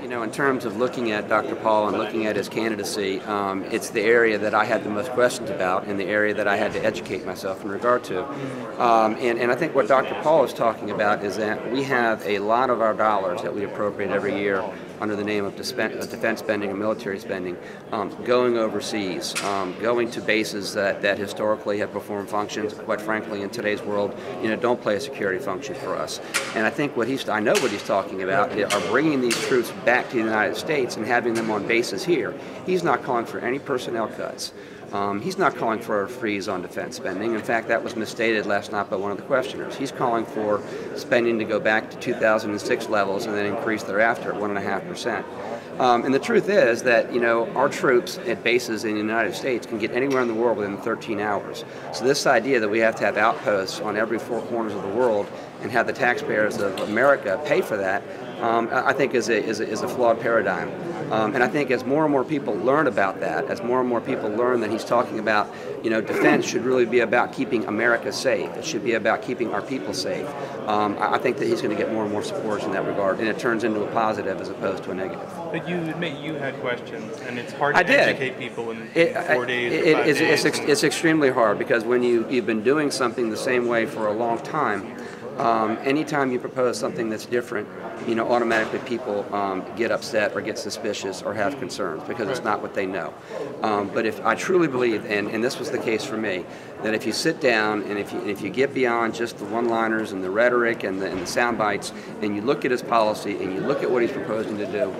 You know, in terms of looking at Dr. Paul and looking at his candidacy, it's the area that I had the most questions about and the area that I had to educate myself in regard to. And I think what Dr. Paul is talking about is that we have a lot of our dollars that we appropriate every year under the name of defense spending and military spending, going overseas, going to bases that historically have performed functions, quite frankly, in today's world, don't play a security function for us. And I think I know what he's talking about are bringing these troops back to the United States and having them on bases here. He's not calling for any personnel cuts. He's not calling for a freeze on defense spending. In fact, that was misstated last night by one of the questioners. He's calling for spending to go back to 2006 levels and then increase thereafter at 1.5%. And the truth is that, our troops at bases in the United States can get anywhere in the world within 13 hours. So this idea that we have to have outposts on every four corners of the world and have the taxpayers of America pay for that, I think is a flawed paradigm. And I think as more and more people learn about that, as more and more people learn that he's talking about, defense should really be about keeping America safe. It should be about keeping our people safe. I think that he's going to get more and more supporters in that regard, and it turns into a positive as opposed to a negative. But you admit you had questions, and it's hard to educate people in 4 days or 5 days. It's extremely hard because when you've been doing something the same way for a long time, anytime you propose something that's different, automatically people get upset or get suspicious or have concerns because it's not what they know. But if I truly believe, and this was the case for me, that if you sit down and if you get beyond just the one-liners and the rhetoric and the sound bites, and you look at his policy and you look at what he's proposing to do,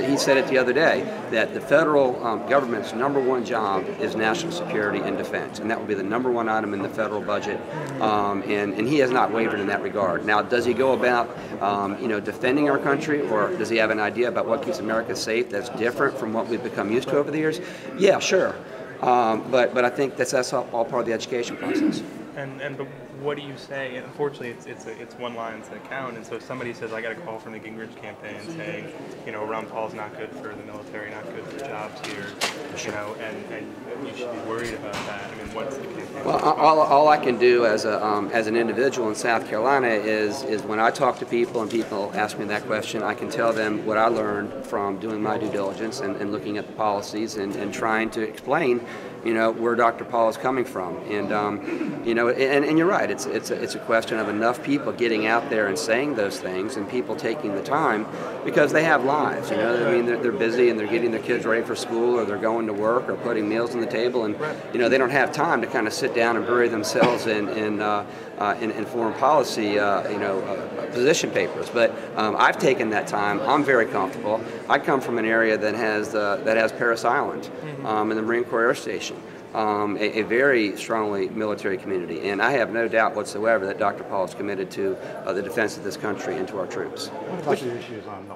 he said it the other day that the federal government's #1 job is national security and defense, and that will be the #1 item in the federal budget. And he has not wavered in that regard. Now, does he go about, defending our country, or does he have an idea about what keeps America safe that's different from what we've become used to over the years? Yeah, sure. But I think that's all part of the education process. But what do you say? And unfortunately, it's one line to count. And so if somebody says, I got a call from the Gingrich campaign saying, Ron Paul's not good for the military, not good for jobs here, and you should be worried about that. I mean, what's the campaign? Well, all I can do as an individual in South Carolina is when I talk to people and people ask me that question, I can tell them what I learned from doing my due diligence and looking at the policies and trying to explain, where Dr. Paul is coming from. And and you're right. It's a question of enough people getting out there and saying those things, and people taking the time because they have lives. I mean, they're busy and they're getting their kids ready for school, or they're going to work, or putting meals on the table, and they don't have time to kind of sit down and bury themselves in foreign policy, position papers. But I've taken that time. I'm very comfortable. I come from an area that has Parris Island and the Marine Corps Air Station. A very strongly military community, and I have no doubt whatsoever that Dr. Paul is committed to the defense of this country and to our troops. What about the issues on